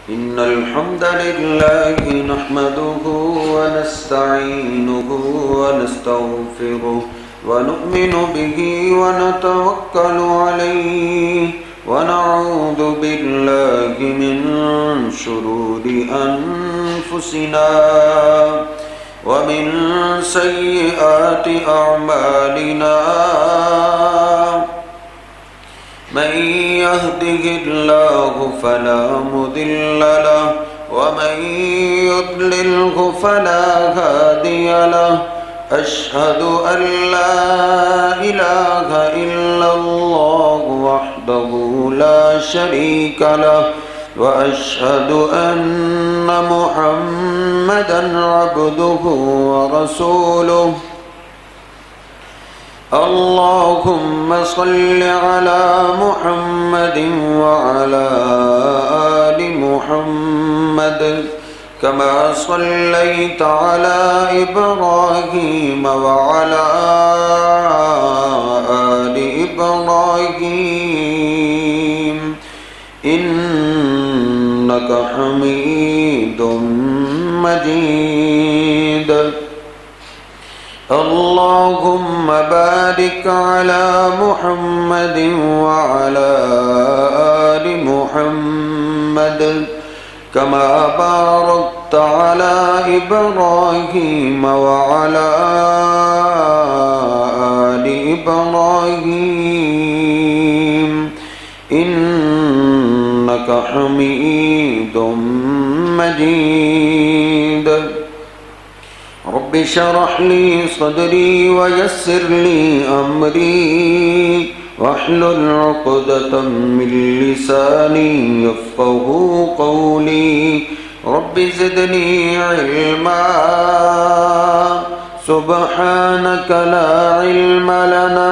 إن الحمد لله نحمده ونستعينه ونستغفره ونؤمن به ونتوكل عليه ونعوذ بالله من شرور أنفسنا ومن سيئات أعمالنا من يهده الله فلا مضل له ومن يضلله فلا هادي له أشهد أن لا إله إلا الله وحده لا شريك له وأشهد أن محمدا عبده ورسوله اللهم صل على محمد وعلى آل محمد كما صليت على إبراهيم وعلى آل إبراهيم إنك حميد مجيد اللهم بارك على محمد وعلى آل محمد كما باركت على إبراهيم وعلى آل إبراهيم إنك حميد مجيد رب اشرح لي صدري ويسر لي أمري واحلل عقدة من لساني يفقهوا قولي رب زدني علما سبحانك لا علم لنا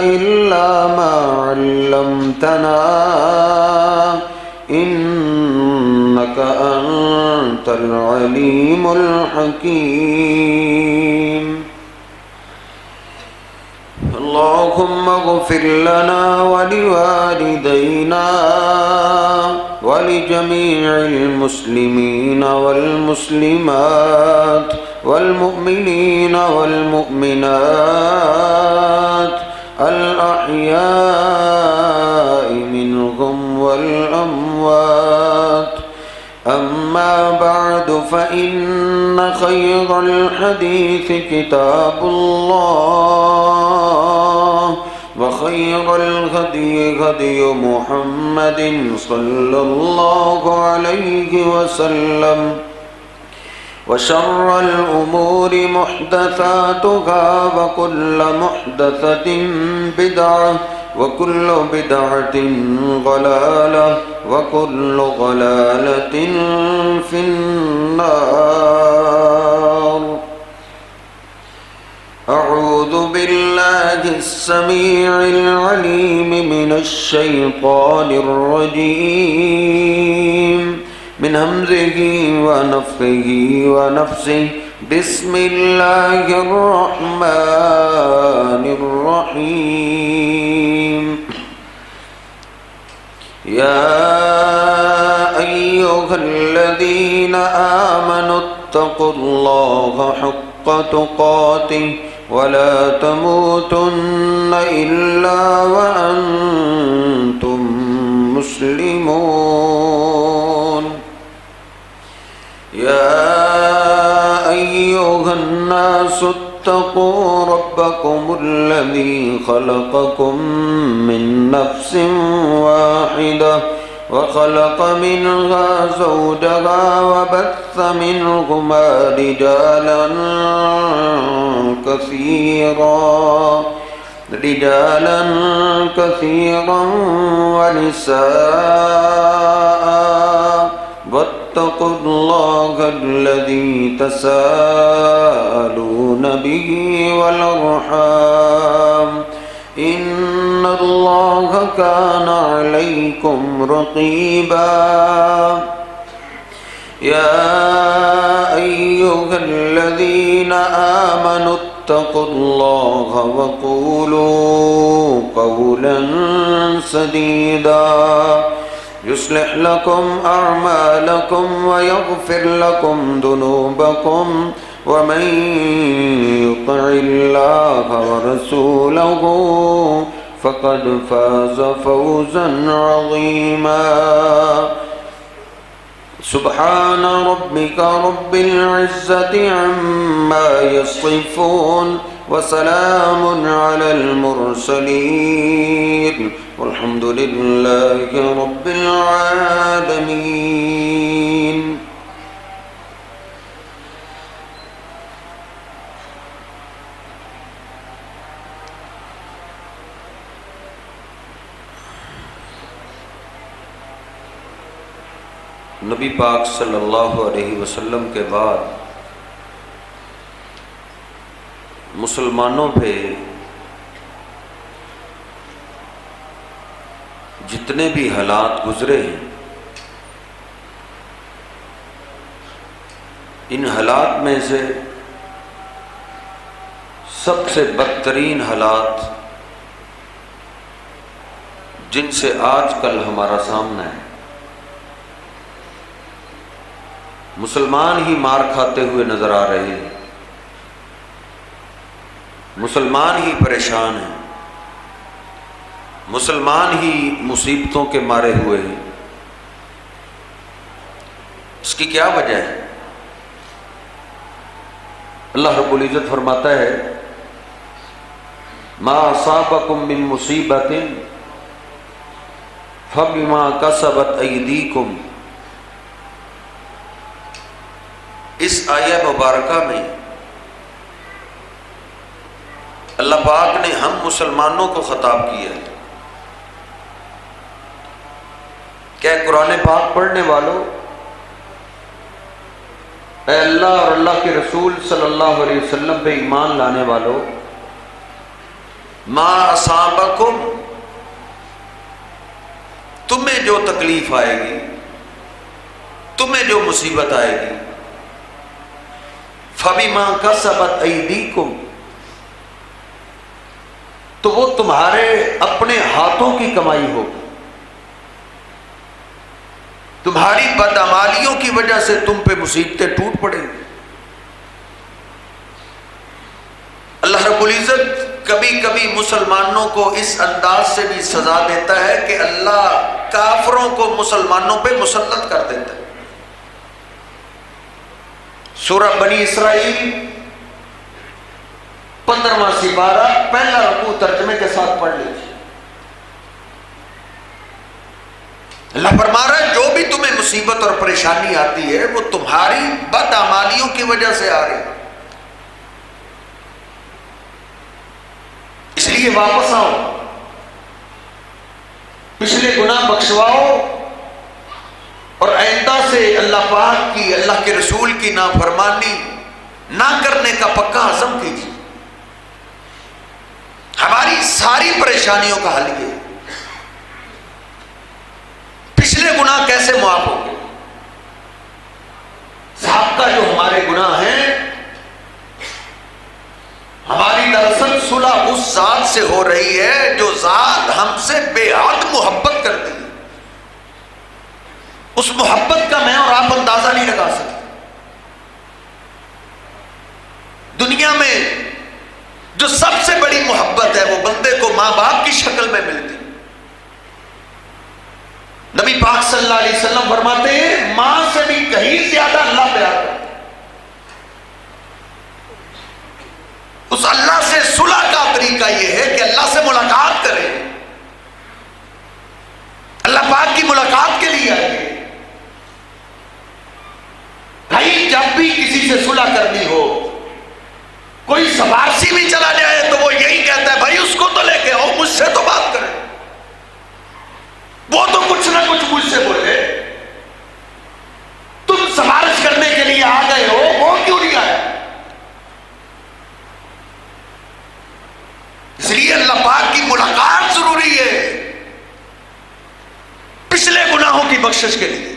إلا ما علمتنا إنك أنت العليم الحكيم اللهم اغفر لنا ولوالدينا ولجميع المسلمين والمسلمات والمؤمنين والمؤمنات الأحياء منهم والأموات أما بعد فإن خير الحديث كتاب الله وخير الهدي هدي محمد صلى الله عليه وسلم وشر الأمور محدثاتها وكل محدثة بدعة وكل بدعة ضلالة وكل ضلالة في النار أعوذ بالله السميع العليم من الشيطان الرجيم من همزه ونفخه ونفسه بسم الله الرحمن الرحيم يا أيها الذين آمنوا اتقوا الله حق تقاته ولا تموتن إلا وأنتم مسلمون يا أيها الناس اتقوا ربكم الذي خلقكم من نفس واحدة وخلق منها زوجها وبث منهما رجالا كثيرا ونساء واتقوا الله الذي تساءلون به والأرحام إن الله كان عليكم رقيبا يا أيها الذين آمنوا اتقوا الله وقولوا قولا سديدا يصلح لكم أعمالكم ويغفر لكم ذنوبكم ومن يطع الله ورسوله فقد فاز فوزا عظيما سبحان ربك رب العزة عما يصفون وسلام على المرسلين والحمد لله رب العالمين. نبی پاک صلی اللہ علیہ وسلم کے بعد مسلمانوں پہ جتنے بھی حالات گزرے ہیں، ان حالات میں سے سب سے بدترین حالات جن سے آج کل ہمارا سامنا ہے، مسلمان ہی مار کھاتے ہوئے نظر آ رہے ہیں، مسلمان ہی پریشان ہیں، مسلمان ہی مصیبتوں کے مارے ہوئے ہیں۔ اس کی کیا وجہ ہے؟ اللہ رب العزت فرماتا ہے ما اصابکم من مصیبت فبما کسبت ایدیکم۔ اس آیہ مبارکہ میں اللہ پاک نے ہم مسلمانوں کو خطاب کیا ہے کہ قرآن پاک پڑھنے والوں، اے اللہ اور اللہ کے رسول صلی اللہ علیہ وسلم پہ ایمان لانے والوں، ما اصابکم، تمہیں جو تکلیف آئے گی، تمہیں جو مصیبت آئے گی، فَبِمَا كَسَبَتْ أَيْدِيكُمْ، تو وہ تمہارے اپنے ہاتھوں کی کمائی ہوگی، تمہاری بدعمالیوں کی وجہ سے تم پہ مصیبتیں ٹوٹ پڑیں گی۔ اللہ رب العزت کبھی کبھی مسلمانوں کو اس انداز سے بھی سزا دیتا ہے کہ اللہ کافروں کو مسلمانوں پہ مسلط کر دیتا ہے۔ سورہ بنی اسرائیل 15واں سپارہ پہلا رکوع ترجمے کے ساتھ پڑھ لیجیے۔ اللہ فرما رہا ہے جو بھی تمہیں مصیبت اور پریشانی آتی ہے وہ تمہاری بدعمالیوں کی وجہ سے آ رہی ہے، اس لیے واپس آؤ، پچھلے گناہ بخشواؤ اور آئندہ سے اللہ پاک کی، اللہ کے رسول کی نافرمانی نہ کرنے کا پکا عزم کیجیے۔ ہماری ساری پریشانیوں کا حل یہ ہے۔ پچھلے گناہ کیسے معاف ہوں گے؟ سابقہ جو ہمارے گناہ ہیں، ہماری دراصل صلح اس ذات سے ہو رہی ہے جو ذات ہم سے بے حد محبت کرتی ہے۔ اس محبت کا میں اور آپ اندازہ نہیں لگا سکتے۔ دنیا میں جو سب سے بڑی محبت ہے وہ بندے کو ماں باپ کی شکل میں ملتی۔ نبی پاک صلی اللہ علیہ وسلم فرماتے ہیں ماں سے بھی کہیں زیادہ اللہ پیار کرتا ہے۔ اس اللہ سے صلح کا طریقہ یہ ہے کہ اللہ سے ملاقات کریں، اللہ پاک کی ملاقات کے لیے آئیے۔ بھائی جب بھی کسی سے صلح کرنی ہو، کوئی سفارسی بھی چلا جائے تو وہ یہی کہتا ہے بھائی اس کو تو لے کے آؤ، مجھ سے تو بات کریں، وہ تو کچھ نہ کچھ مجھ سے بولے، تم سفارش کرنے کے لیے آ گئے ہو، وہ کیوں نہیں آیا؟ اس لیے اللہ پاک کی ملاقات ضروری ہے پچھلے گناہوں کی بخشش کے لیے۔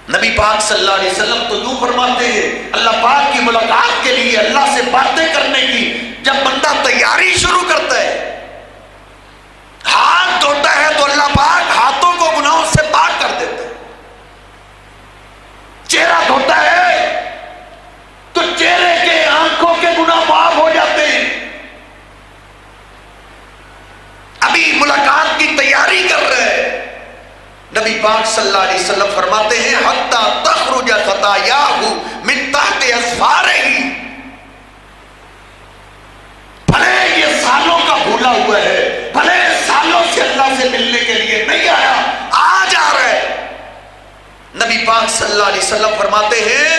نبی پاک صلی اللہ علیہ وسلم تو یوں فرماتے ہیں اللہ پاک کی ملاقات کے لیے، اللہ سے باتیں کرنے کی جب بندہ تیاری شروع کرتا ہے، ہاتھ دھوتا ہے تو اللہ پاک ہاتھ نبی پاک صلی اللہ علیہ وسلم فرماتے ہیں حتی تخرج خطایاہ من تحت اظفارہ، بھلے یہ سالوں کا بھولا ہوا ہے، بھلے سالوں سے اللہ سے ملنے کے لیے نہیں آیا، آج آ رہا ہے، نبی پاک صلی اللہ علیہ وسلم فرماتے ہیں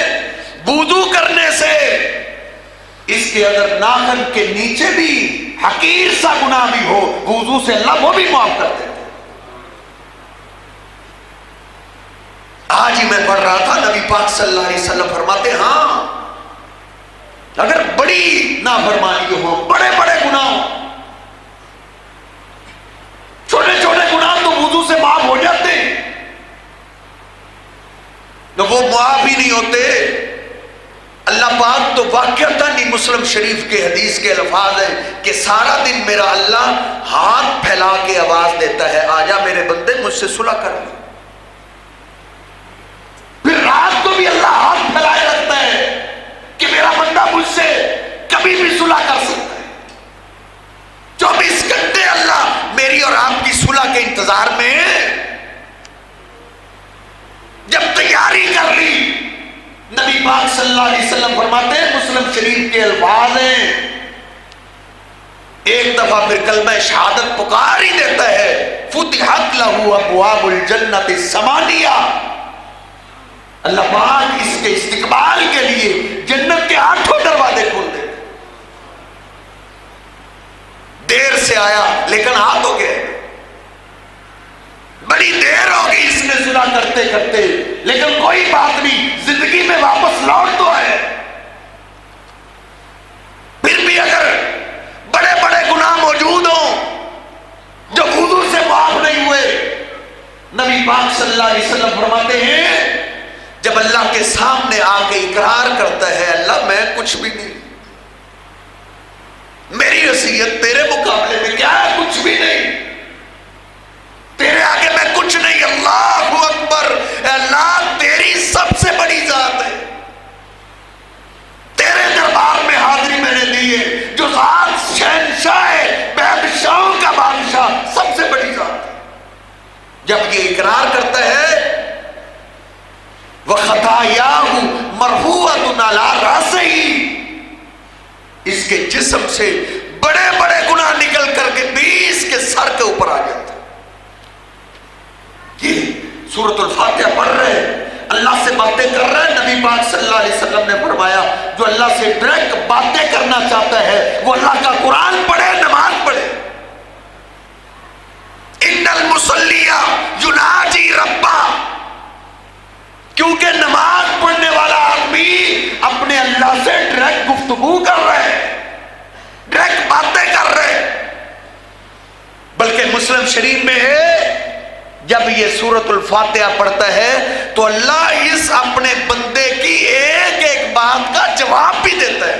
وضو کرنے سے اس کے اگر ناخن کے نیچے بھی حقیر سا گناہ بھی ہو، وضو سے اللہ وہ بھی معاف کر دیتے۔ آج ہی میں پڑھ رہا تھا، نبی پاک صلی اللہ علیہ وسلم فرماتے ہاں اگر بڑی نافرمانی ہو، بڑے بڑے گناہ، چھوٹے چھوٹے گناہ تو وضو سے معاف ہو جاتے ہیں، تو وہ معاف ہی نہیں ہوتے۔ اللہ پاک تو واقعتاً مسلم شریف کے حدیث کے الفاظ ہیں کہ سارا دن میرا اللہ ہاتھ پھیلا کے آواز دیتا ہے آجا میرے بندے مجھ سے صلح کر لے، پھر رات کو بھی اللہ ہاتھ پھیلائے رکھتا ہے کہ میرا بندہ مجھ سے کبھی بھی صلح کر سکتا ہے۔ 24 گھنٹے اللہ میری اور آپ کی صلح کے انتظار میں، جب تیاری کر لی، نبی پاک صلی اللہ علیہ وسلم فرماتے ہیں مسلم شریف کے الفاظ ہیں، ایک دفعہ پھر کلمہ شہادت پکار ہی دیتا ہے، فتحت لہ ابواب الجنت الثمانیہ، اللہ پاک اس کے استقبال کے لیے جنت کے 8 دروازے کھول دے۔ دیر سے آیا لیکن آ تو گئے، بڑی دیر ہوگی اس میں صلح کرتے کرتے، لیکن کوئی بات نہیں، زندگی میں واپس لوٹ تو ہے۔ پھر بھی اگر بڑے بڑے گناہ موجود ہوں جو وضو سے معاف نہیں ہوئے، نبی پاک صلی اللہ علیہ وسلم فرماتے ہیں جب اللہ کے سامنے آ کے اقرار کرتا ہے اللہ میں کچھ بھی نہیں، میری حیثیت تیرے مقابلے میں کیا ہے، کچھ بھی نہیں، تیرے آگے میں کچھ نہیں، اللہ اکبر، اللہ تیری سب سے بڑی ذات ہے، تیرے دربار میں حاضری میں نے دی ہے، جو ذات شہنشاہ ہے، بادشاہوں کا بادشاہ، سب سے بڑی ذات ہے۔ جب یہ اقرار کرتا ہے وَخَطَایَاهُ مَرْفُوعَةٌ عَلَىٰ رَأْسِهِ، اس کے جسم سے بڑے بڑے گناہ نکل کر کے بھی اس کے سر کے اوپر آ جاتا ہے۔ یہ سورۃ الفاتحہ پڑھ رہے ہیں، اللہ سے باتیں کر رہے ہیں، نبی پاک صلی اللہ علیہ وسلم نے فرمایا جو اللہ سے ڈائریکٹ باتیں کرنا چاہتا ہے وہ اللہ کا قرآن پڑھے، نماز پڑھے۔ ان المصلی یناجی ربہ، کیونکہ نماز پڑھنے والا آدمی اپنے اللہ سے ڈائریکٹ گفتگو کر رہے ہیں، ڈائریکٹ باتیں کر رہے ہیں۔ بلکہ مسلم شریف میں ہے جب یہ سورۃ الفاتحہ پڑھتا ہے تو اللہ اس اپنے بندے کی ایک ایک بات کا جواب بھی دیتا ہے۔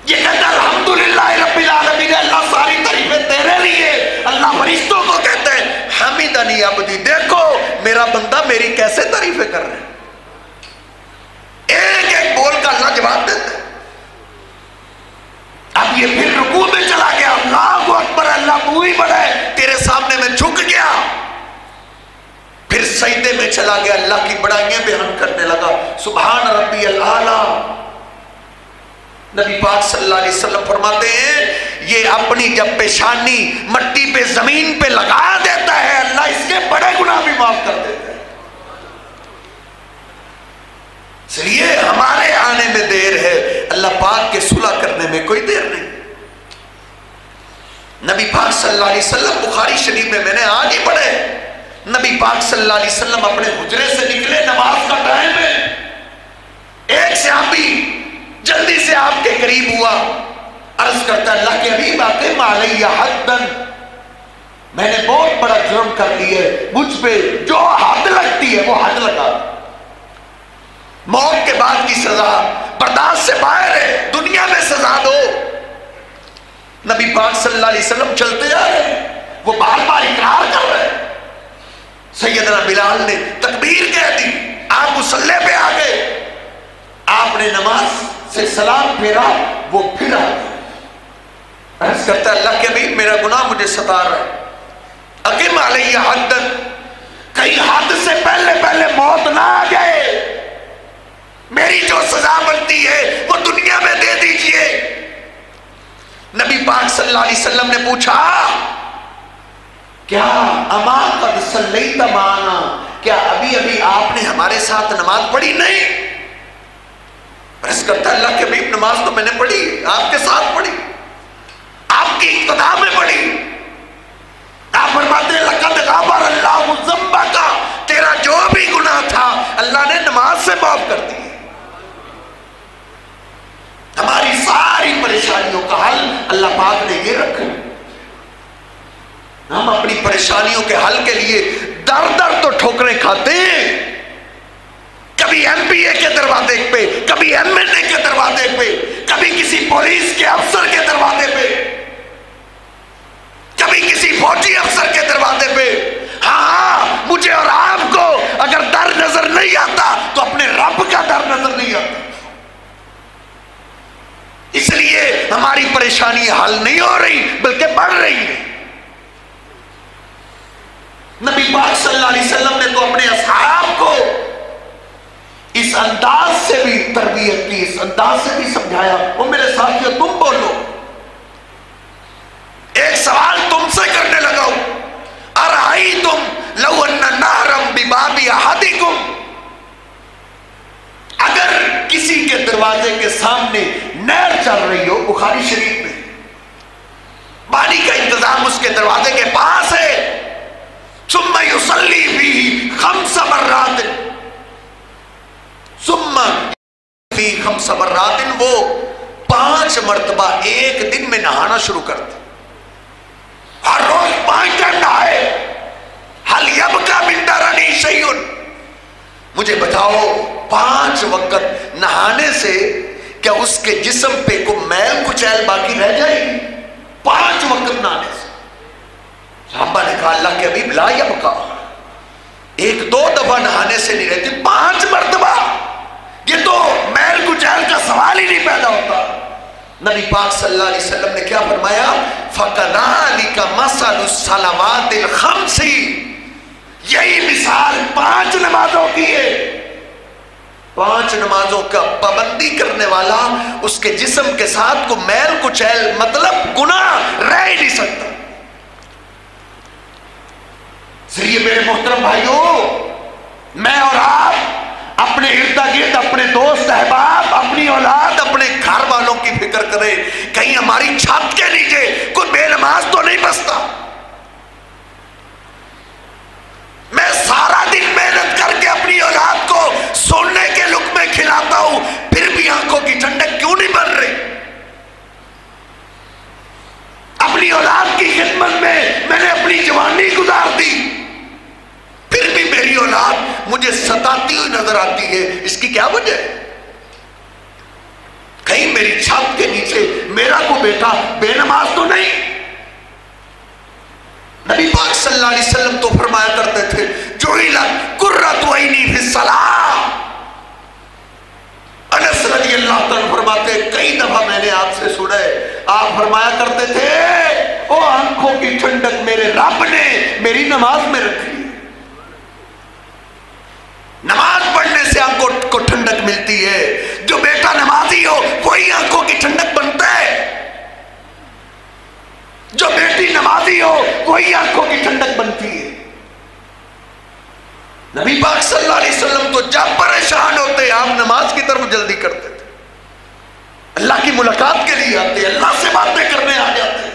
یہ کہتا ہے الحمدللہ رب العالمین، اللہ ساری تعریفیں تیرے لیے۔ اللہ فرشتوں کو کہتے ہیں حمیدنی عبدی، دیکھو میرا بندہ میری کیسے تعریفیں کر رہے ہیں، ایک ایک بول کا اللہ جواب دیتا ہے۔ اب یہ پھر رکوع میں چلا گیا، اللہ اکبر، اللہ تو ہی بڑا ہے، تیرے سامنے میں جھک گیا، پھر سجدے میں چلا گیا، اللہ کی بڑائیاں بیان کرنے لگا، سبحان ربی الاعلی۔ نبی پاک صلی اللہ علیہ وسلم فرماتے ہیں یہ اپنی جب پیشانی مٹی پہ زمین پہ لگا دیتا ہے اللہ اس کے بڑے گناہ بھی معاف کر دیتا ہے۔ اس لیے ہمارے آنے میں دیر ہے، اللہ پاک کے صلح کرنے میں کوئی دیر نہیں۔ نبی پاک صلی اللہ علیہ وسلم بخاری شریف میں نے آج ہی پڑھے، نبی پاک صلی اللہ علیہ وسلم اپنے حجرے سے نکلے، نماز کا ٹائم ہے، ایک صحابی جلدی سے آپ کے قریب ہوا، عرض کرتا اللہ کے حبیب اقم علی حدن، میں نے بہت بڑا جرم کر لیا ہے، مجھ پہ جو حد لگتی ہے وہ حد لگا، موت کے بعد کی سزا برداشت سے باہر ہے، دنیا میں سزا دو۔ نبی پاک صلی اللہ علیہ وسلم چلتے جا رہے ہیں، وہ بار بار اقرار کر رہے ہیں، سیدنا بلال نے تکبیر کہہ دی، آپ مصلی پہ آ گئے، آپ نے نماز سے سلام پھیرا، وہ پھر آ گیا، عرض کرتا ہے اللہ کے حبیب میرا گناہ مجھے ستا رہا ہے، اقم علیہ حدن، کہیں حد سے پہلے پہلے موت نہ آ جائے، میری جو سزا بنتی ہے وہ دنیا میں دے دیجئے۔ نبی پاک صلی اللہ علیہ وسلم نے پوچھا کیا اما قد صلیت معنا، کیا ابھی ابھی آپ نے ہمارے ساتھ نماز پڑھی؟ نہیں۔ عرض کرتا اللہ کے حبیب نماز تو میں نے پڑھی، آپ کے ساتھ پڑھی، آپ کی اقتداء میں پڑھی۔ آپ فرماتے ہیں لقد غفر اللہ ذنبک، تیرا جو بھی گناہ تھا اللہ نے نماز سے معاف کر دی۔ ہماری ساری پریشانیوں کا حل اللہ پاک نے یہ رکھا۔ ہم اپنی پریشانیوں کے حل کے لیے در در تو ٹھوکریں کھاتے ہیں، کبھی ایم پی اے کے دروازے پہ، کبھی ایم این اے کے دروازے پہ، کبھی کسی پولیس کے افسر کے دروازے پہ، کبھی کسی فوجی افسر کے دروازے پہ۔ ہاں مجھے اور آپ کو اگر ڈر نظر نہیں آتا تو اپنے رب کا ڈر نظر نہیں آتا، اس لیے ہماری پریشانی حل نہیں ہو رہی بلکہ بڑھ رہی ہے۔ نبی پاک صلی اللہ علیہ وسلم نے تو اپنے اصحاب کو اس انداز سے بھی تربیت کی، اس انداز سے بھی سمجھایا۔ وہ میرے ساتھیو تم بولو، ایک سوال تم سے کرنے لگا ہوں، ارائیتم لو ان نہرم بباب احدکم، اگر کسی کے دروازے کے سامنے نہر چل رہی ہو، بخاری شریف میں پانی کا انتظام اس کے دروازے کے پاس ہے، ثم یصلی فیہ 5 مرات، ثم فی 5 مرات، وہ 5 مرتبہ ایک دن میں نہانا شروع کرتے، ہر روز 5 ٹائم نہائے، حل یبقی من درنی شیء، مجھے بتاؤ 5 وقت نہانے سے کیا اس کے جسم پہ کوئی میل کچیل باقی رہ جائے گی؟ 5 وقت نہانے سے۔ صحابہ نے کہا اللہ کے حبیب لا یبقی، 1-2 دفعہ نہانے سے نہیں رہتی، 5 مرتبہ، یہ تو میل کچیل کا سوال ہی نہیں پیدا ہوتا۔ نبی پاک صلی اللہ علیہ وسلم نے کیا فرمایا؟ فَكَذَلِكَ مَثَلُ الصَّلَوَاتِ الْخَمْسِ، یہی مثال 5 نمازوں کی ہے۔ 5 نمازوں کا پابندی کرنے والا اس کے جسم کے ساتھ کو میل کچیل مطلب گناہ رہ ہی نہیں سکتا۔ ذریعے میرے محترم بھائیوں، میں اور آپ اپنے ارد گرد اپنے دوست احباب، اپنی اولاد، اپنے گھر والوں کی فکر کریں، کہیں ہماری چھت کے نیچے کوئی بے نماز تو نہیں بستا۔ میں سارا دن محنت کر کے اپنی اولاد کو سونے کے لقمے کھلاتا ہوں، پھر بھی آنکھوں کی ٹھنڈک کیوں نہیں بن رہی؟ اپنی اولاد کی خدمت میں نے اپنی جوانی گزار دی، پھر بھی میری اولاد مجھے ستاتی ہوئی نظر آتی ہے۔ اس کی کیا وجہ ہے؟ کہیں میری چھت کے نیچے میرا کو بیٹا بے نماز تو نہیں؟ نبی پاک صلی اللہ علیہ وسلم تو فرمایا کرتے تھے جعلت قرۃ عینی فی الصلاۃ۔ انس رضی اللہ تعالیٰ فرماتے کئی دفعہ میں نے آپ سے سنا ہے، آپ فرمایا کرتے تھے او آنکھوں کی ٹھنڈک میرے رب نے میری نماز میں رکھی۔ نماز پڑھنے سے آنکھوں کو ٹھنڈک ملتی ہے، جو بیٹا نمازی ہو وہی آنکھوں کی ٹھنڈک بنتا ہے، جو بیٹی نمازی ہو وہی آنکھوں کی ٹھنڈک بنتی ہے۔ نبی پاک صلی اللہ علیہ وسلم تو جب پریشان ہوتے آپ نماز کی طرف جلدی کرتے تھے، اللہ کی ملاقات کے لیے آتے، اللہ سے باتیں کرنے آ جاتے۔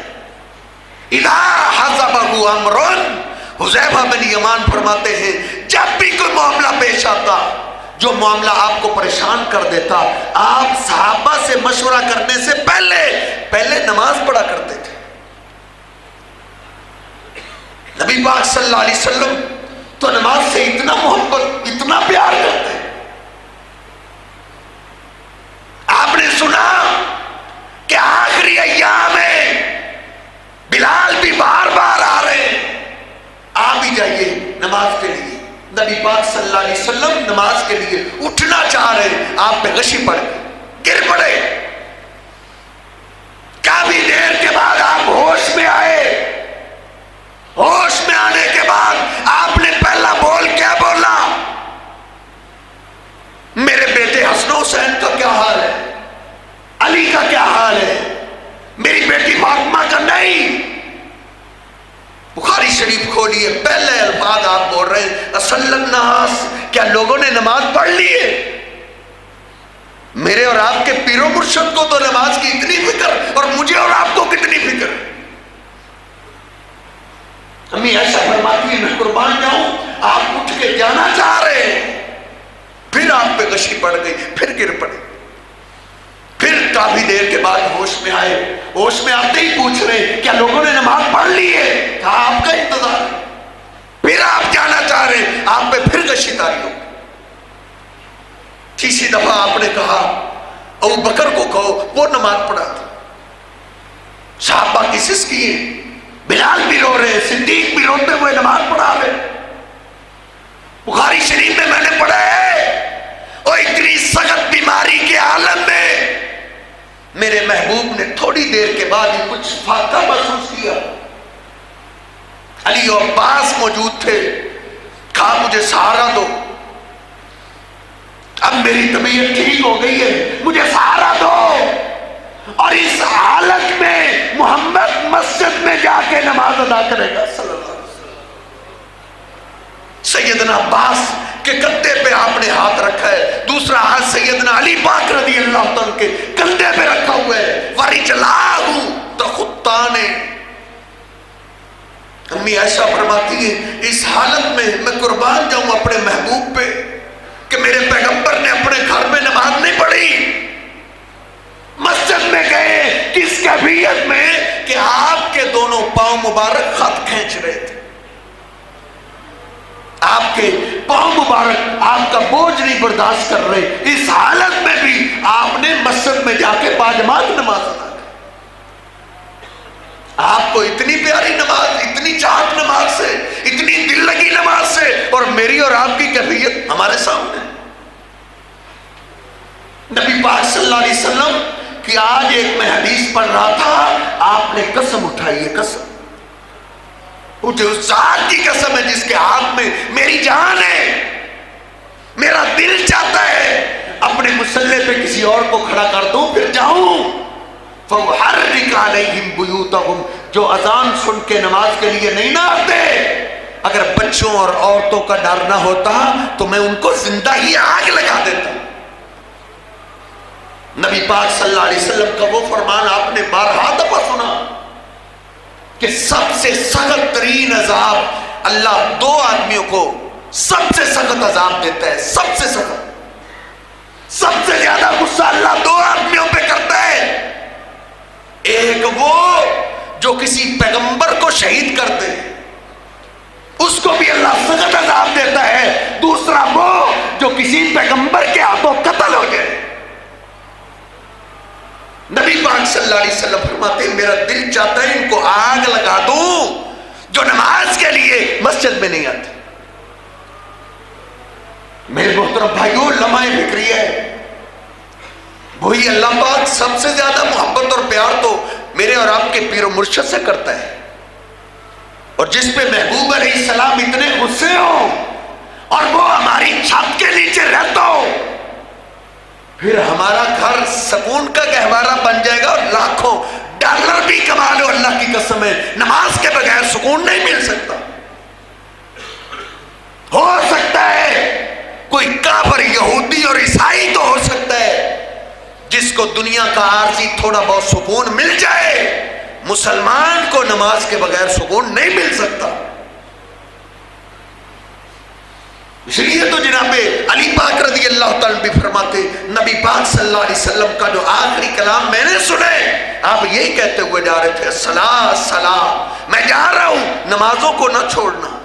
اذا حزبہ امر، حذیفہ بن یمان فرماتے ہیں جب بھی کوئی معاملہ پیش آتا، جو معاملہ آپ کو پریشان کر دیتا، آپ صحابہ سے مشورہ کرنے سے پہلے نماز پڑھا کرتے تھے۔ نبی پاک صلی اللہ علیہ وسلم تو نماز سے اتنا محبت، اتنا پیار کرتے ہیں۔ آپ نے سنا کہ آخری ایام میں بلال بھی بار بار آ رہے ہیں، آپ بھی جائیے نماز کے لیے۔ نبی پاک صلی اللہ علیہ وسلم نماز کے لیے اٹھنا چاہ رہے ہیں، آپ پہ غشی پڑ گر پڑے، کافی دیر کے بعد آپ ہوش میں آئے، ہوش میں شریف کھولیے، پہلے الفاظ آپ بول رہے ہیں اصل الناس، کیا لوگوں نے نماز پڑھ لی ہے؟ میرے اور آپ کے پیر و مرشد کو تو نماز کی اتنی فکر، اور مجھے اور آپ کو کتنی فکر۔ امی ایسا فرماتی ہے میں قربان جاؤں، آپ اٹھ کے جانا چاہ رہے ہیں، پھر آپ پہ غشی پڑ گئی، پھر گر پڑے، پھر کافی دیر کے بعد ہوش میں آئے، ہوش میں آتے ہی پوچھ رہے کیا لوگوں نے نماز پڑھ لی ہے؟ کہا آپ کا انتظار ہے، پھر آپ جانا چاہ رہے ہیں، آپ پہ پھر غشی طاری ہو۔ تیسری دفعہ آپ نے کہا ابو بکر کو کہو، وہ نماز پڑھا تھا۔ صحابہ کی سسکی ہے، بلال بھی رو رہے، صدیق بھی روتے ہوئے نماز پڑھا رہے۔ بخاری شریف میں نے پڑھا ہے اور اتنی سخت بیماری کے عالم میں میرے محبوب نے تھوڑی دیر کے بعد ہی کچھ فاقہ محسوس کیا۔ علی اور عباس موجود تھے، کہا مجھے سہارا دو، اب میری طبیعت ٹھیک ہو گئی ہے، مجھے سہارا دو۔ اور اس حالت میں محمد مسجد میں جا کے نماز ادا کرے گا صلی اللہ علیہ وسلم۔ سیدنا عباس کے کندھے پہ آپ نے ہاتھ رکھا ہے، دوسرا ہاتھ سیدنا علی پاک رضی اللہ عنہ کے کندھے پہ رکھا ہوا ہے، وَرِجْلَاهُ تَخُطَّانِ۔ امی عائشہ فرماتی ہے اس حالت میں میں قربان جاؤں اپنے محبوب پہ کہ میرے پیغمبر نے اپنے گھر میں نماز نہیں پڑھی، مسجد میں گئے کس کیفیت میں کہ آپ کے دونوں پاؤں مبارک خط کھینچ رہے تھے، آپ کے پاؤں مبارک آپ کا بوجھ نہیں برداشت کر رہے، اس حالت میں بھی آپ نے مسجد میں جا کے باجماعت نماز ادا کی۔ آپ کو اتنی پیاری نماز، اتنی چاہت نماز سے، اتنی دل لگی نماز سے، اور میری اور آپ کی کیفیت ہمارے سامنے۔ نبی پاک صلی اللہ علیہ وسلم کی آج ایک میں حدیث پڑھ رہا تھا، آپ نے قسم اٹھائی ہے، قسم، مجھے اس ذات کی قسم ہے جس کے ہاتھ میں میری جان ہے، میرا دل چاہتا ہے اپنے مصلی پہ کسی اور کو کھڑا کر دوں پھر جاؤں۔ فَوْحَرِّكَ عَلَيْهِمْ بُيُوتَهُمْ، جو اذان سن کے نماز کے لیے نہیں نہ آتے، اگر بچوں اور عورتوں کا ڈر نہ ہوتا تو میں ان کو زندہ ہی آگ لگا دیتا۔ نبی پاک صلی اللہ علیہ وسلم کا وہ فرمان آپ نے بارہا دفعہ سنا کہ سب سے سخت ترین عذاب اللہ دو آدمیوں کو سب سے سخت عذاب دیتا ہے، سب سے سخت، سب سے زیادہ غصہ اللہ دو آدمیوں پہ کرتا ہے۔ ایک وہ جو کسی پیغمبر کو شہید کر دے، اس کو بھی اللہ سخت عذاب دیتا ہے، دوسرا وہ جو کسی پیغمبر کے ہاتھوں قتل ہو جائے۔ نبی پاک صلی اللہ علیہ وسلم فرماتے ہیں میرا دل چاہتا ہے ان کو آگ لگا دوں جو نماز کے لیے مسجد میں نہیں آتے۔ میرے محترم بھائیوں، لمحہ فکریہ ہے، وہی اللہ پاک سب سے زیادہ محبت اور پیار تو میرے اور آپ کے پیر و مرشد سے کرتا ہے، اور جس پہ محبوب علیہ السلام اتنے غصے ہوں اور وہ ہماری چھت کے نیچے رہتا ہو، پھر ہمارا گھر سکون کا گہوارہ بن جائے گا، اور لاکھوں ڈالر بھی کما لو اللہ کی قسم ہے، نماز کے بغیر سکون نہیں مل سکتا۔ ہو سکتا ہے کوئی کافر یہودی اور عیسائی تو ہو سکتا ہے جس کو دنیا کا عارضی تھوڑا بہت سکون مل جائے، مسلمان کو نماز کے بغیر سکون نہیں مل سکتا۔ اس لیے تو جناب علی پاک رضی اللہ تعالیٰ بھی فرماتے نبی پاک صلی اللہ علیہ وسلم کا جو آخری کلام میں نے سنے، آپ یہی کہتے ہوئے جا رہے تھے الصلاۃ الصلاۃ، میں جا رہا ہوں نمازوں کو نہ چھوڑنا،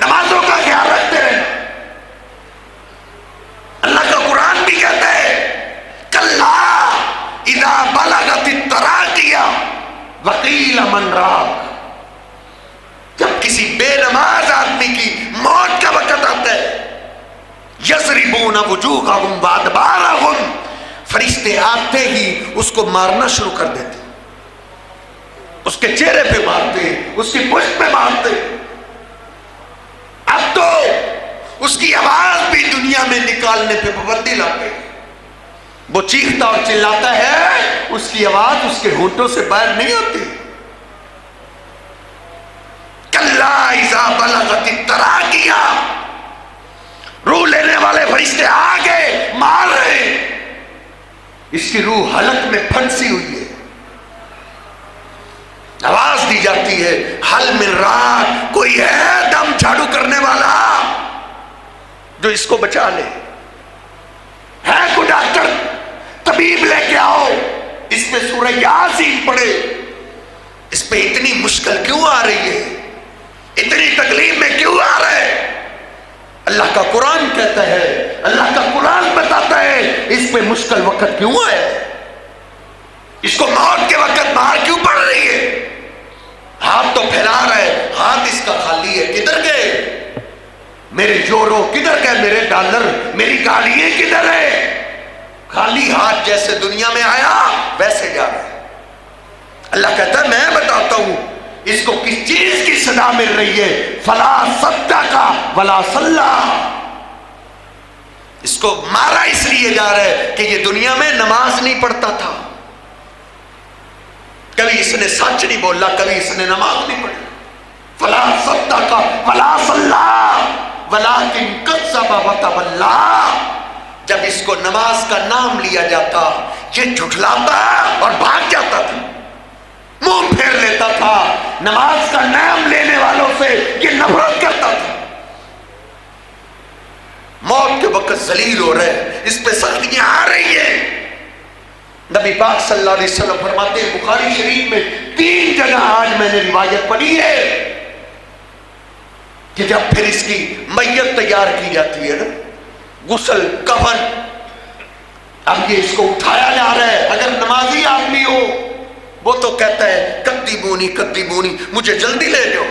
نمازوں کا خیال رکھتے رہنا۔ اللہ کا قرآن بھی کہتا ہے کلا اذا بلغت التراقیہ وقیل من راق، جب کسی بے نماز آدمی کی موت کا وقت آتا ہے، یضربون وجوہہم وادبارہم، فرشتے آتے ہی اس کو مارنا شروع کر دیتے، اس کے چہرے پہ مارتے، اس کی پشت پہ مارتے۔ اب تو اس کی آواز بھی دنیا میں نکالنے پہ پابندی لاتے، وہ چیختا اور چلاتا ہے، اس کی آواز اس کے ہونٹوں سے باہر نہیں ہوتی۔ کلا اذا بلغت التراقیہ، روح لینے والے فرشتے آگے مار رہے ہیں، اس کی روح حلق میں پھنسی ہوئی ہے، آواز دی جاتی ہے حل من راق، کوئی ہے دم جھاڑو کرنے والا جو اس کو بچا لے، ہے کوئی ڈاکٹر طبیب لے کے آؤ، اس پہ سورہ یاسین پڑھے، اس پہ اتنی مشکل کیوں آ رہی ہے، اتنی تکلیف میں کیوں آ رہا ہے؟ اللہ کا قرآن کہتا ہے، اللہ کا قرآن بتاتا ہے اس پہ مشکل وقت کیوں آیا ہے، اس کو موت کے وقت باہر کیوں پڑ رہی ہے؟ ہاتھ تو پھیلا رہا ہے، ہاتھ اس کا خالی ہے، کدھر گئے میرے یورو، کدھر گئے میرے ڈالر، میری گاڑیاں کدھر ہے؟ خالی ہاتھ جیسے دنیا میں آیا ویسے جا رہا ہے۔ اللہ کہتا ہے میں بتاتا ہوں اس کو کس چیز کی صدا مل رہی ہے، فلا صدق ولا صلی، اس کو مارا اس لیے جا رہا ہے کہ یہ دنیا میں نماز نہیں پڑھتا تھا، کبھی اس نے سچ نہیں بولا، کبھی اس نے نماز نہیں پڑھی، فلا صدق ولا صلی ولکن کذب وتولی، جب اس کو نماز کا نام لیا جاتا یہ جھٹلاتا اور بھاگ جاتا تھا، منہ پھیر لیتا تھا، نماز کا نام لینے والوں سے یہ نفرت کرتا تھا، موت کے وقت ذلیل ہو رہے، اس پہ سختیاں آ رہی ہیں۔ نبی پاک صلی اللہ علیہ وسلم فرماتے ہیں بخاری شریف میں 3 جگہ آج میں نے روایت پڑھی ہے کہ جب پھر اس کی میت تیار کی جاتی ہے نا، غسل کفن، اب یہ اس کو اٹھایا جا رہا ہے، اگر نمازی آدمی ہو وہ تو کہتا ہے قدمونی قدمونی، مجھے جلدی لے جاؤ،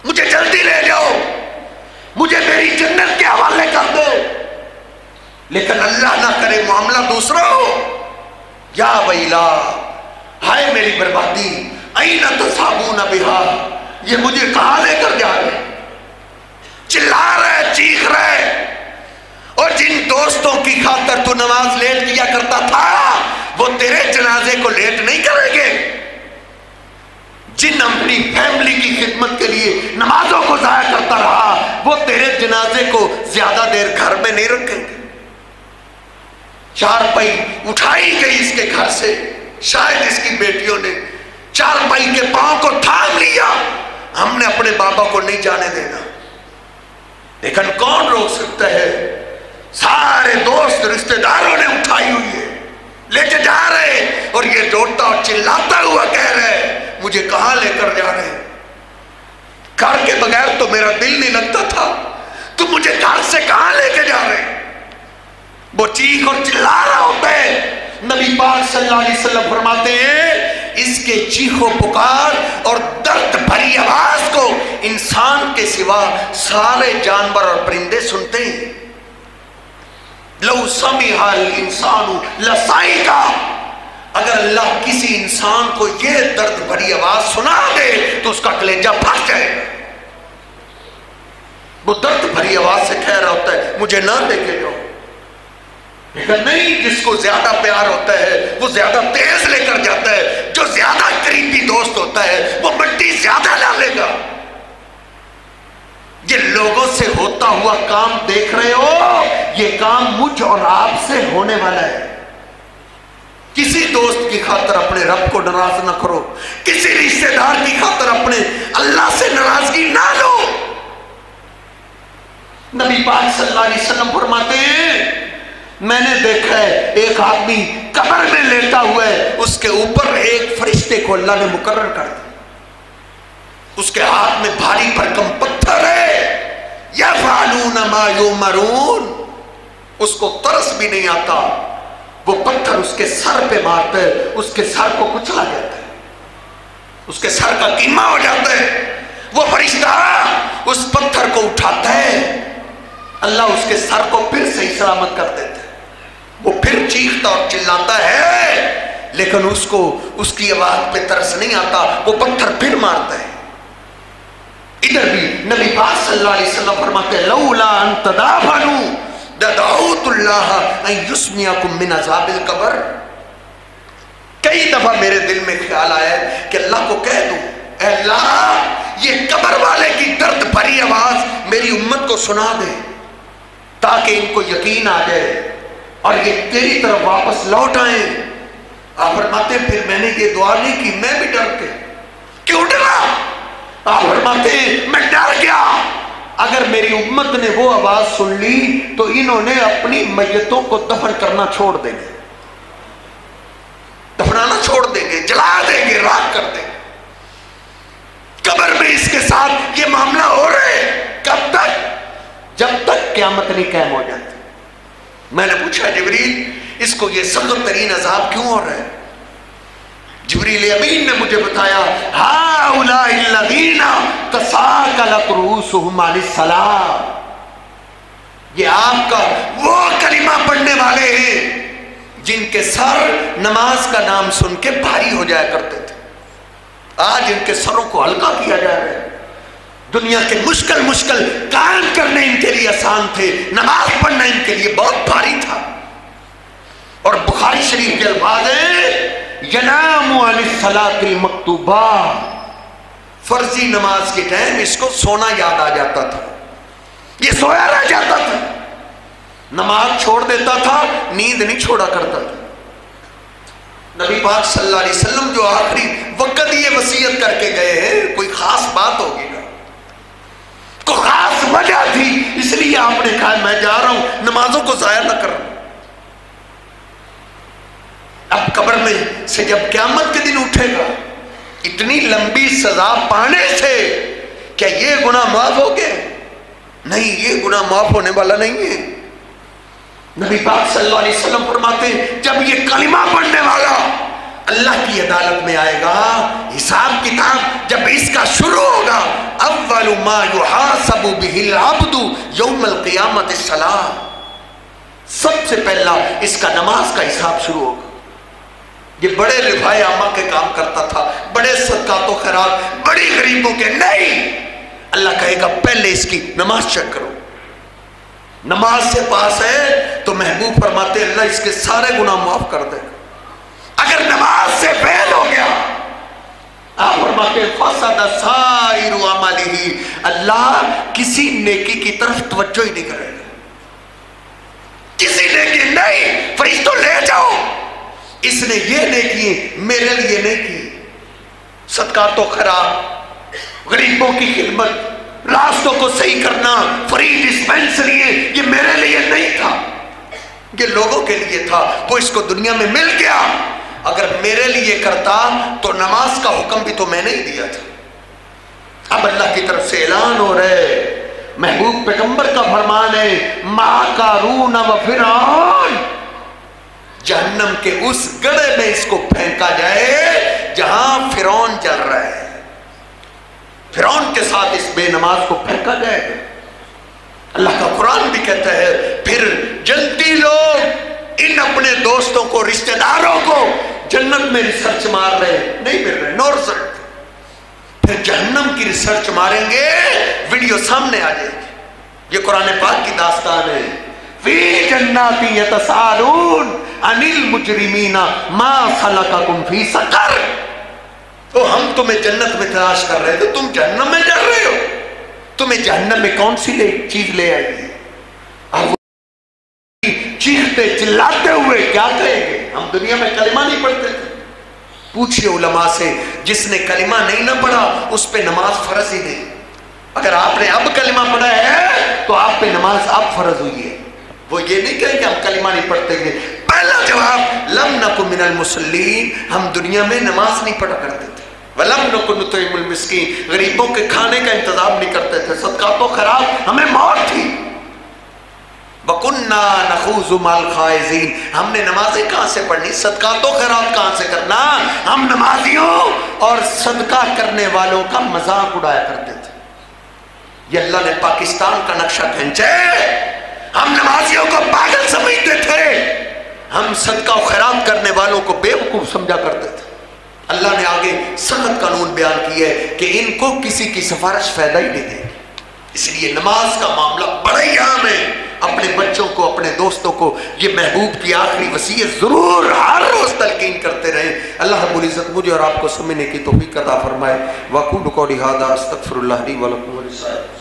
مجھے جلدی لے جاؤ، مجھے میری جنت کے حوالے کر دو، لیکن اللہ نہ کرے معاملہ دوسرا ہو، یا ویلا، ہائے میری بربادی، این تصابون بہا، یہ مجھے کہاں لے کر جا رہے، چلا رہے، چیخ رہے، اور جن دوستوں کی خاطر تو نماز لیٹ کیا کرتا تھا وہ تیرے جنازے کو لیٹ نہیں کریں گے، جن اپنی فیملی کی خدمت کے لیے نمازوں کو ضائع کرتا رہا وہ تیرے جنازے کو زیادہ دیر گھر میں نہیں رکھیں گے۔ چارپائی اٹھائی گئی اس کے گھر سے، شاید اس کی بیٹیوں نے چارپائی کے پاؤں کو تھام لیا، ہم نے اپنے بابا کو نہیں جانے دینا، لیکن کون روک سکتا ہے؟ سارے دوست رشتہ داروں نے اٹھائی ہوئی ہے، لے کے جا رہے، اور یہ روتا اور چلاتا ہوا کہہ رہے مجھے کہاں لے کر جا رہے، گھر کے بغیر تو میرا دل نہیں لگتا تھا، تم مجھے گھر سے کہاں لے کے جا رہے؟ وہ چیخ اور چلا رہا ہوتا ہے، نبی پاک صلی اللہ علیہ وسلم فرماتے ہیں اس کے چیخ و پکار اور درد بھری آواز کو انسان کے سوا سارے جانور اور پرندے سنتے ہیں۔ لو سمع الانسان لصعق، اگر اللہ کسی انسان کو یہ درد بھری آواز سنا دے تو اس کا کلیجہ پھٹ جائے گا۔ وہ درد بھری آواز سے کہہ رہا ہوتا ہے مجھے نہ لے کے جاؤ، لیکن نہیں، جس کو زیادہ پیار ہوتا ہے وہ زیادہ تیز لے کر جاتا ہے، جو زیادہ قریبی دوست ہوتا ہے وہ مٹی زیادہ ڈالے گا۔ یہ لوگوں سے ہوتا ہوا کام دیکھ رہے ہو، یہ کام مجھ اور آپ سے ہونے والا ہے۔ کسی دوست کی خاطر اپنے رب کو ناراض نہ کرو، کسی رشتہ دار کی خاطر اپنے اللہ سے ناراضگی نہ لو۔ نبی پاک صلی اللہ علیہ وسلم فرماتے ہیں میں نے دیکھا ہے ایک آدمی قبر میں لیٹا ہوا ہے، اس کے اوپر ایک فرشتے کو اللہ نے مقرر کر دیا، اس کے ہاتھ میں بھاری بھرکم پتھر ہے، یفعلون ما یؤمرون، اس کو ترس بھی نہیں آتا، وہ پتھر اس کے سر پہ مارتا ہے، اس کے سر کو کچلا جاتا ہے، اس کے سر کا قیمہ ہو جاتا ہے، وہ فرشتہ اس پتھر کو اٹھاتا ہے، اللہ اس کے سر کو پھر صحیح سلامت کر دیتا ہے، وہ پھر چیختا اور چلاتا ہے، لیکن اس کو اس کی آواز پہ ترس نہیں آتا، وہ پتھر پھر مارتا ہے۔ ادھر بھی نبی پاک صلی اللہ علیہ وسلم فرماتے ہیں لولا ان تدافنوا دعوت اللہ ان یسمعکم من عذاب القبر، کئی دفعہ میرے دل میں خیال آیا ہے کہ اللہ کو کہہ دوں اے اللہ یہ قبر میری امت کو سنا دے تاکہ ان کو یقین آ جائے اور یہ تیری طرف واپس لوٹ آئیں۔ آپ فرماتے ہیں پھر میں نے یہ دعا نہیں کی، میں بھی ڈر کے۔ کیوں ڈرا؟ آپ فرماتے ہیں میں ڈر گیا اگر میری امت نے وہ آواز سن لی تو انہوں نے اپنی میتوں کو دفن کرنا چھوڑ دیں گے، دفنانا چھوڑ دیں گے، جلا دیں گے، راکھ کر دیں گے۔ قبر میں اس کے ساتھ یہ معاملہ ہو رہے کب تک؟ جب تک قیامت نہیں قائم ہو جاتی۔ میں نے پوچھا جبریل اس کو یہ سخت ترین عذاب کیوں ہو رہا ہے؟ جبریل امین نے مجھے بتایا ہؤلاء الذین تثاقلت رؤوسهم عن الصلاۃ، یہ آپ کا وہ کلمہ پڑھنے والے ہیں جن کے سر نماز کا نام سن کے بھاری ہو جایا کرتے تھے، آج ان کے سروں کو ہلکا کیا جا رہا ہے۔ دنیا کے مشکل قائم کرنے ان کے لیے آسان تھے، نماز پڑھنا ان کے لیے بہت بھاری تھا۔ اور بخاری شریف کے الفاظ ہیں ینام عن الصلاۃ المکتوبہ، فرضی نماز کے ٹائم اس کو سونا یاد آ جاتا تھا، یہ سویا رہ جاتا تھا، نماز چھوڑ دیتا تھا، نیند نہیں چھوڑا کرتا تھا۔ نبی پاک صلی اللہ علیہ وسلم جو آخری وقت یہ وصیت کر کے گئے ہیں، کوئی خاص بات ہوگی نا، کوئی خاص وجہ تھی، اس لیے آپ نے کہا میں جا رہا ہوں نمازوں کو ضائع نہ کروں۔ اب قبر میں سے جب قیامت کے دن اٹھے گا، اتنی لمبی سزا پانے سے کیا یہ گناہ معاف ہو گئے؟ نہیں، یہ گناہ معاف ہونے والا نہیں ہے۔ نبی پاک صلی اللہ علیہ وسلم فرماتے ہیں جب یہ کلمہ پڑھنے والا اللہ کی عدالت میں آئے گا، حساب کتاب جب اس کا شروع ہوگا، اول ما یحاسب به العبد یوم القیامت الصلاۃ، سب سے پہلا اس کا نماز کا حساب شروع ہوگا۔ یہ بڑے رفاع عامہ کے کام کرتا تھا، بڑے صدقات و خیرات، بڑی غریبوں کے، نہیں، اللہ کہے گا پہلے اس کی نماز چیک کرو۔ نماز سے پاس ہے تو محبوب فرماتے اللہ اس کے سارے گناہ معاف کر دے۔ اگر نماز سے فیل ہو گیا، آپ فرماتے فسد سائر عملہ، اللہ کسی نیکی کی طرف توجہ ہی نہیں کرے گا، کسی نیکی نہیں، فرشتوں لے جاؤ، اس نے یہ نیکی میرے لیے نہیں کی، صدقات و خیرات، غریبوں کی خدمت، راستوں کو صحیح کرنا، فری ڈسپینسری، یہ میرے لیے نہیں تھا، یہ لوگوں کے لیے تھا، وہ اس کو دنیا میں مل گیا۔ اگر میرے لیے کرتا تو نماز کا حکم بھی تو میں نے ہی دیا تھا۔ اب اللہ کی طرف سے اعلان ہو رہے، محبوب پیغمبر کا فرمان ہے ما قارون و فرعون، جہنم کے اس گڑھے میں اس کو پھینکا جائے جہاں فرعون جل رہا ہے، فرعون کے ساتھ اس بے نماز کو پھینکا جائے گا۔ اللہ کا قرآن بھی کہتا ہے پھر جنتی لوگ ان اپنے دوستوں کو، رشتہ داروں کو جنت میں ریسرچ مار رہے، نہیں مل رہے، نو رزلٹ، پھر جہنم کی ریسرچ ماریں گے، ویڈیو سامنے آ جائے گی۔ یہ قرآن پاک کی داستان ہے، فی جنات یتساءلون عن المجرمین ما سلککم فی سقر، تو ہم تمہیں جنت میں تلاش کر رہے تھے، تم جہنم میں ڈر رہے ہو، تمہیں جہنم میں کون سی چیز لے آئی ہے؟ اب چیختے چلاتے ہوئے کیا کہیں گے؟ ہم دنیا میں کلمہ نہیں پڑھتے تھے، پوچھئے علماء سے، جس نے کلمہ نہیں نہ پڑھا اس پہ نماز فرض ہی نہیں۔ اگر آپ نے اب کلمہ پڑھا ہے تو آپ پہ نماز اب فرض ہوئی ہے۔ وہ یہ نہیں کہیں کہ ہم کلمہ نہیں پڑھتے گے، پہلا جواب لم نکن من المصلین، ہم دنیا میں نماز نہیں پڑھا کرتے تھے، ولم نکن نطعم المسکین، غریبوں کے کھانے کا انتظام نہیں کرتے تھے، صدقات و خیرات ہمیں موت تھی، وَكُنَّا نَخُوضُ مَعَ الْخَائِضِينَ، ہم نے نمازیں کہاں سے پڑھنی، صدقات و خیرات کہاں سے کرنا، ہم نمازیوں اور صدقہ کرنے والوں کا مذاق اڑایا کرتے تھے۔ یہ اللہ نے پاکستان کا نقشہ کھینچے، ہم نمازیوں کو پاگل سمجھتے تھے، ہم صدقہ و خیرات کرنے والوں کو بے وقوف سمجھا کرتے تھے۔ اللہ نے آگے سخت قانون بیان کیا ہے کہ ان کو کسی کی سفارش فائدہ ہی نہیں دے گی، اس لیے نماز کا معاملہ بڑا ہی عام ہے۔ اپنے بچوں کو، اپنے دوستوں کو یہ محبوب کی آخری وصیت ضرور ہر روز تلقین کرتے رہیں۔ اللہ رب العزت مجھے اور آپ کو سمجھنے کی توفیق عطا فرمائے۔ وَأَقُولُ قَوْلِي هَٰذَا أَسْتَغْفِرُ اللَّهَ لِي وَلَكُمْ وَلِسَائِرِ